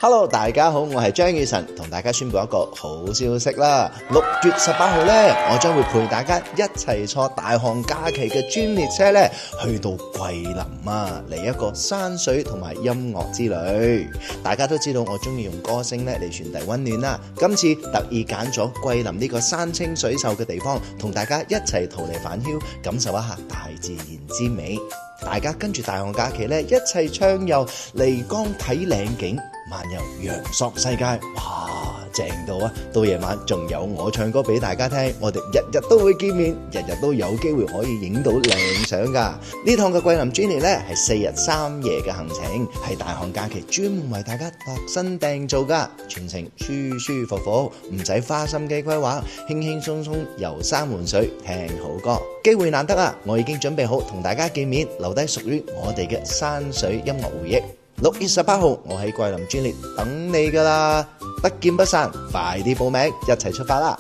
Hello， 大家好，我係張宇晨，同大家宣布一個好消息啦。6月18號呢，我將會陪大家一齊坐大寒假期嘅專列車呢，去到桂林啊，嚟一個山水同埋音樂之旅。大家都知道我中意用歌聲呢嚟傳遞溫暖啦。今次特意揀咗桂林呢個山清水秀嘅地方，同大家一齊逃離返鄉，感受一下大自然之美。大家跟住大寒假期呢，一齊暢遊漓江睇嶺景，漫遊陽朔世界，哇，正到啊！到夜晚仲有我唱歌俾大家聽，我哋日日都會見面，日日都有機會可以影到靚相噶。呢趟嘅桂林專列呢係4日3夜嘅行程，係大寒假期專門為大家度身訂造噶，全程舒舒服服，唔使花心機規劃，輕輕鬆鬆遊山玩水，聽好歌。機會難得啊！我已經準備好同大家見面，留低屬於我哋嘅山水音樂回憶。6月18號，我喺桂林專列等你噶啦，不見不散，快啲報名，一齊出發啦！